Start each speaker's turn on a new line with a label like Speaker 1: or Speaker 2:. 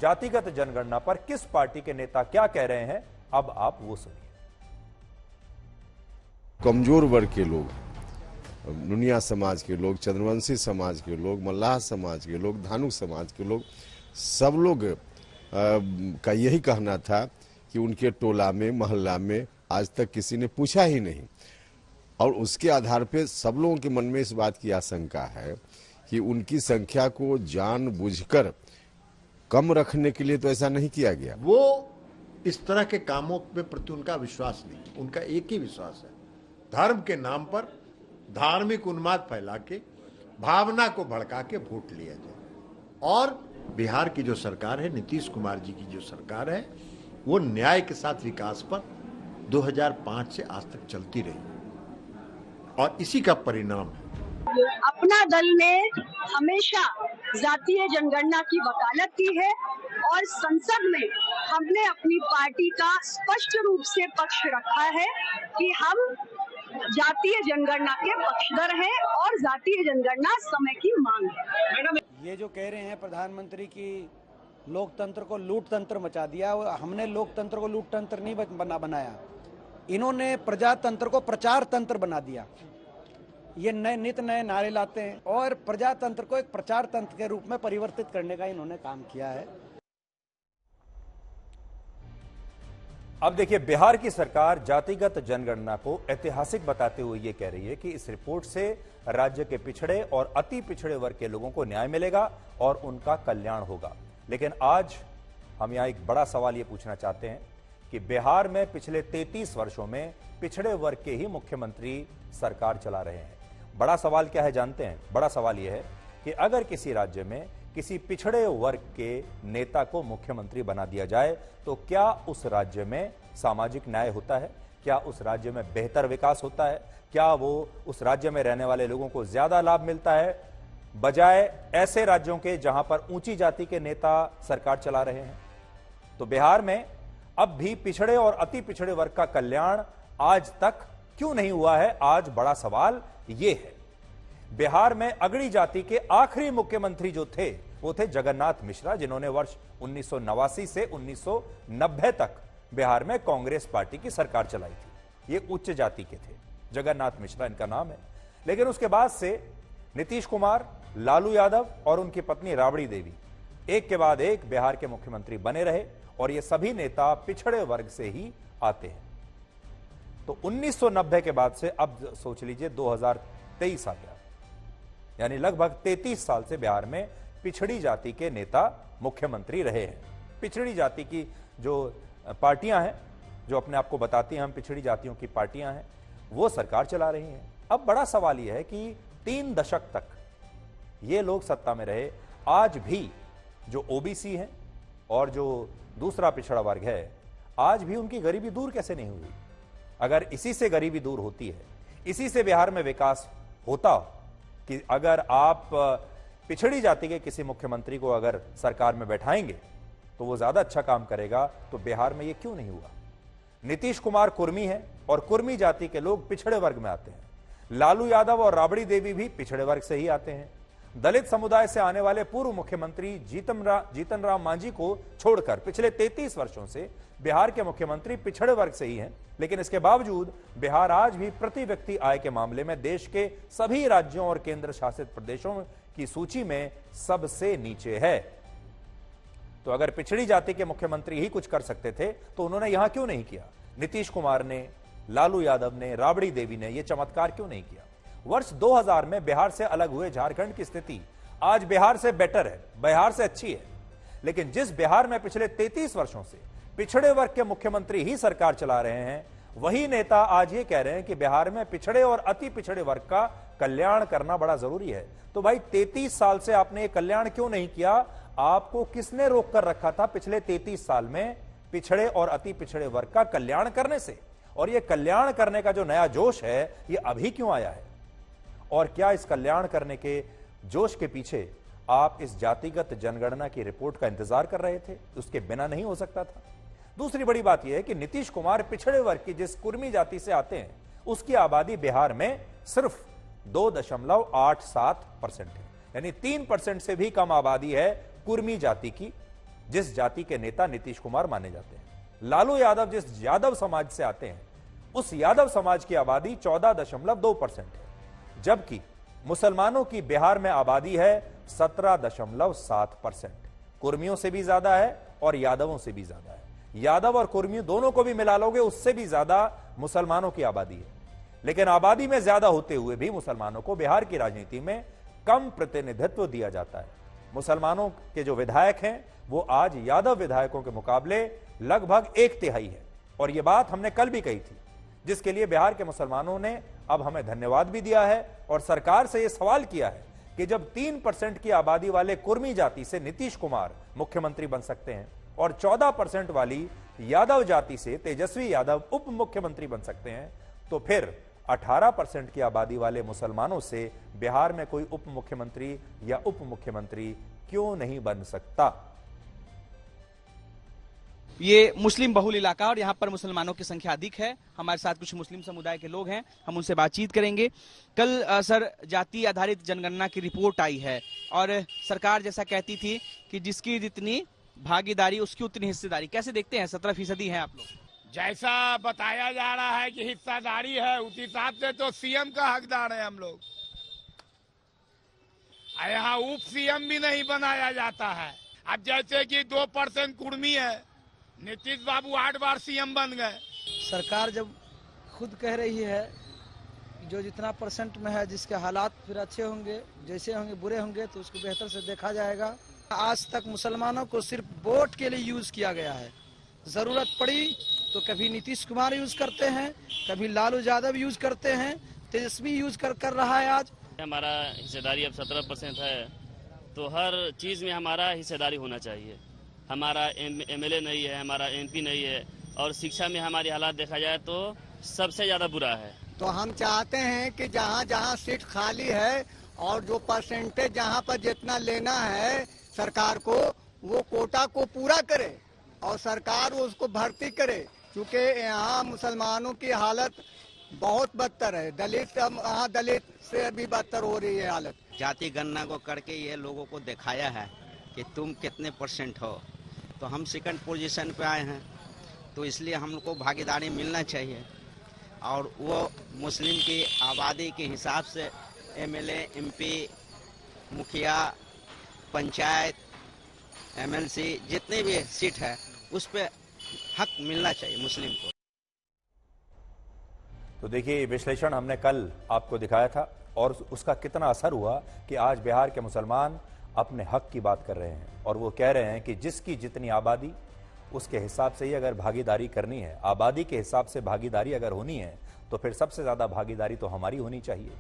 Speaker 1: जातिगत जनगणना पर किस पार्टी के नेता क्या कह रहे हैं, अब आप वो सुनिए।
Speaker 2: कमजोर वर्ग के लोग, नुनिया समाज के लोग, चंद्रवंशी समाज के लोग, मल्लाह समाज के लोग, धानुक समाज के लोग, सब लोग का यही कहना था कि उनके टोला में, मोहल्ला में आज तक किसी ने पूछा ही नहीं। और उसके आधार पे सब लोगों के मन में इस बात की आशंका है कि उनकी संख्या को जानबूझकर कम रखने के लिए तो ऐसा नहीं किया गया।
Speaker 3: वो इस तरह के कामों में प्रति उनका विश्वास नहीं, उनका एक ही विश्वास है, धर्म के नाम पर धार्मिक उन्माद फैला के, भावना को भड़का के वोट लिया जाए। और बिहार की जो सरकार है, नीतीश कुमार जी की जो सरकार है, वो न्याय के साथ विकास पर 2005 से आज तक चलती रही और इसी का परिणाम है।
Speaker 4: अपना दल ने हमेशा जातीय जनगणना की वकालत की है और संसद में हमने अपनी पार्टी का स्पष्ट रूप से पक्ष रखा है कि हम जातीय जनगणना के पक्षधर हैं और जातीय जनगणना समय की मांग है।
Speaker 5: ये जो कह रहे हैं प्रधानमंत्री की लोकतंत्र को लूट तंत्र मचा दिया, हमने लोकतंत्र को लूट तंत्र नहीं बनाया, इन्होंने प्रजातंत्र को प्रचार तंत्र बना दिया। ये नित नए नारे लाते हैं और प्रजातंत्र को एक प्रचार तंत्र के रूप में परिवर्तित करने का इन्होंने काम किया है।
Speaker 1: अब देखिए, बिहार की सरकार जातिगत जनगणना को ऐतिहासिक बताते हुए यह कह रही है कि इस रिपोर्ट से राज्य के पिछड़े और अति पिछड़े वर्ग के लोगों को न्याय मिलेगा और उनका कल्याण होगा। लेकिन आज हम यहां एक बड़ा सवाल यह पूछना चाहते हैं कि बिहार में पिछले 33 वर्षों में पिछड़े वर्ग के ही मुख्यमंत्री सरकार चला रहे हैं। बड़ा सवाल क्या है जानते हैं? बड़ा सवाल यह है कि अगर किसी राज्य में किसी पिछड़े वर्ग के नेता को मुख्यमंत्री बना दिया जाए तो क्या उस राज्य में सामाजिक न्याय होता है? क्या उस राज्य में बेहतर विकास होता है? क्या वो उस राज्य में रहने वाले लोगों को ज्यादा लाभ मिलता है बजाय ऐसे राज्यों के जहां पर ऊंची जाति के नेता सरकार चला रहे हैं? तो बिहार में अब भी पिछड़े और अति पिछड़े वर्ग का कल्याण आज तक क्यों नहीं हुआ है? आज बड़ा सवाल यह है। बिहार में अगड़ी जाति के आखिरी मुख्यमंत्री जो थे वो थे जगन्नाथ मिश्रा, जिन्होंने वर्ष 1989 से 1990 तक बिहार में कांग्रेस पार्टी की सरकार चलाई थी। ये उच्च जाति के थे, जगन्नाथ मिश्रा इनका नाम है। लेकिन उसके बाद से नीतीश कुमार, लालू यादव और उनकी पत्नी राबड़ी देवी एक के बाद एक बिहार के मुख्यमंत्री बने रहे और ये सभी नेता पिछड़े वर्ग से ही आते हैं। तो 1990 के बाद से अब सोच लीजिए 2023 आ गया, यानी लगभग 33 साल से बिहार में पिछड़ी जाति के नेता मुख्यमंत्री रहे हैं। पिछड़ी जाति की जो पार्टियां हैं, जो अपने आप को बताती हैं हम पिछड़ी जातियों की पार्टियां हैं, वो सरकार चला रही हैं। अब बड़ा सवाल यह है कि 3 दशक तक ये लोग सत्ता में रहे, आज भी जो ओबीसी हैं और जो दूसरा पिछड़ा वर्ग है, आज भी उनकी गरीबी दूर कैसे नहीं हुई? अगर इसी से गरीबी दूर होती है, इसी से बिहार में विकास होता कि अगर आप पिछड़ी जाति के किसी मुख्यमंत्री को अगर सरकार में बैठाएंगे तो वो ज्यादा अच्छा काम करेगा, तो बिहार में ये क्यों नहीं हुआ? नीतीश कुमार कुर्मी है और कुर्मी जाति के लोग पिछड़े वर्ग में आते हैं। लालू यादव और राबड़ी देवी भी पिछड़े वर्ग से ही आते हैं। दलित समुदाय से आने वाले पूर्व मुख्यमंत्री जीतन राम मांझी को छोड़कर पिछले 33 वर्षों से बिहार के मुख्यमंत्री पिछड़े वर्ग से ही हैं। लेकिन इसके बावजूद बिहार आज भी प्रति व्यक्ति आय के मामले में देश के सभी राज्यों और केंद्र शासित प्रदेशों की सूची में सबसे नीचे है। तो अगर पिछड़ी जाति के मुख्यमंत्री ही कुछ कर सकते थे तो उन्होंने यहां क्यों नहीं किया? नीतीश कुमार ने, लालू यादव ने, राबड़ी देवी ने यह चमत्कार क्यों नहीं किया? वर्ष 2000 में बिहार से अलग हुए झारखंड की स्थिति आज बिहार से बेटर है, बिहार से अच्छी है। लेकिन जिस बिहार में पिछले 33 वर्षों से पिछड़े वर्ग के मुख्यमंत्री ही सरकार चला रहे हैं, वही नेता आज ये कह रहे हैं कि बिहार में पिछड़े और अति पिछड़े वर्ग का कल्याण करना बड़ा जरूरी है। तो भाई 33 साल से आपने ये कल्याण क्यों नहीं किया? आपको किसने रोक कर रखा था पिछले 33 साल में पिछड़े और अति पिछड़े वर्ग का कल्याण करने से? और ये कल्याण करने का जो नया जोश है, ये अभी क्यों आया है? और क्या इस कल्याण करने के जोश के पीछे आप इस जातिगत जनगणना की रिपोर्ट का इंतजार कर रहे थे? उसके बिना नहीं हो सकता था। दूसरी बड़ी बात यह है कि नीतीश कुमार पिछड़े वर्ग की जिस कुर्मी जाति से आते हैं, उसकी आबादी बिहार में सिर्फ 2.87% है, यानी 3% से भी कम आबादी है कुर्मी जाति की। जिस जाति के नेता नीतीश कुमार माने जाते हैं। लालू यादव जिस यादव समाज से आते हैं, उस यादव समाज की आबादी 14.2% है, जबकि मुसलमानों की बिहार में आबादी है 17.7%। कुर्मियों से भी ज्यादा है और यादवों से भी ज्यादा है। यादव और कुर्मी दोनों को भी मिला लोगे, उससे भी ज्यादा मुसलमानों की आबादी है। लेकिन आबादी में ज्यादा होते हुए भी मुसलमानों को बिहार की राजनीति में कम प्रतिनिधित्व दिया जाता है। मुसलमानों के जो विधायक हैं वो आज यादव विधायकों के मुकाबले लगभग 1/3 है। और यह बात हमने कल भी कही थी, जिसके लिए बिहार के मुसलमानों ने अब हमें धन्यवाद भी दिया है और सरकार से यह सवाल किया है कि जब 3% की आबादी वाले कुर्मी जाति से नीतीश कुमार मुख्यमंत्री बन सकते हैं और 14% वाली यादव जाति से तेजस्वी यादव उप मुख्यमंत्री बन सकते हैं, तो फिर 18% की आबादी वाले मुसलमानों से बिहार में कोई उप मुख्यमंत्री या उप मुख्यमंत्री क्यों नहीं बन सकता।
Speaker 6: ये मुस्लिम बहुल इलाका और यहाँ पर मुसलमानों की संख्या अधिक है। हमारे साथ कुछ मुस्लिम समुदाय के लोग हैं, हम उनसे बातचीत करेंगे। कल सर जाति आधारित जनगणना की रिपोर्ट आई है और सरकार जैसा कहती थी कि जिसकी जितनी भागीदारी उसकी उतनी हिस्सेदारी। कैसे देखते हैं? 17% हैं आप लोग।
Speaker 7: जैसा बताया जा रहा है कि हिस्सेदारी है, उस हिसाब से तो सीएम का हकदार है हम लोग। यहाँ उप सीएम भी नहीं बनाया जाता है। अब जैसे कि 2% कुर्मी है, नीतीश बाबू 8 बार सीएम बन गए।
Speaker 5: सरकार जब खुद कह रही है जो जितना परसेंट में है, जिसके हालात फिर अच्छे होंगे, जैसे होंगे बुरे होंगे तो उसको बेहतर से देखा जाएगा। आज तक मुसलमानों को सिर्फ वोट के लिए यूज किया गया है। जरूरत पड़ी तो कभी नीतीश कुमार यूज करते हैं, कभी लालू यादव यूज करते हैं, तेजस्वी यूज कर रहा है। आज
Speaker 8: हमारा हिस्सेदारी अब 17% है, तो हर चीज में हमारा हिस्सेदारी होना चाहिए। हमारा एमएलए नहीं है, हमारा एमपी नहीं है, और शिक्षा में हमारी हालात देखा जाए तो सबसे ज्यादा बुरा है।
Speaker 9: तो हम चाहते हैं कि जहाँ जहाँ सीट खाली है और जो परसेंटेज जहाँ पर जितना लेना है सरकार को, वो कोटा को पूरा करे और सरकार उसको भर्ती करे, क्योंकि यहाँ मुसलमानों की हालत बहुत बदतर है। दलित से भी बदतर हो रही है हालत।
Speaker 10: जाति गणना को करके ये लोगों को दिखाया है कि तुम कितने परसेंट हो, तो हम सेकंड पोजीशन पे आए हैं, तो इसलिए हम लोग को भागीदारी मिलना चाहिए। और वो मुस्लिम की आबादी के हिसाब से एमएलए, एमपी, मुखिया, पंचायत, एमएलसी जितने भी सीट है उस पे हक मिलना चाहिए मुस्लिम को।
Speaker 1: तो देखिए, विश्लेषण हमने कल आपको दिखाया था और उसका कितना असर हुआ कि आज बिहार के मुसलमान अपने हक की बात कर रहे हैं और वो कह रहे हैं कि जिसकी जितनी आबादी उसके हिसाब से ही अगर भागीदारी करनी है, आबादी के हिसाब से भागीदारी अगर होनी है, तो फिर सबसे ज्यादा भागीदारी तो हमारी होनी चाहिए।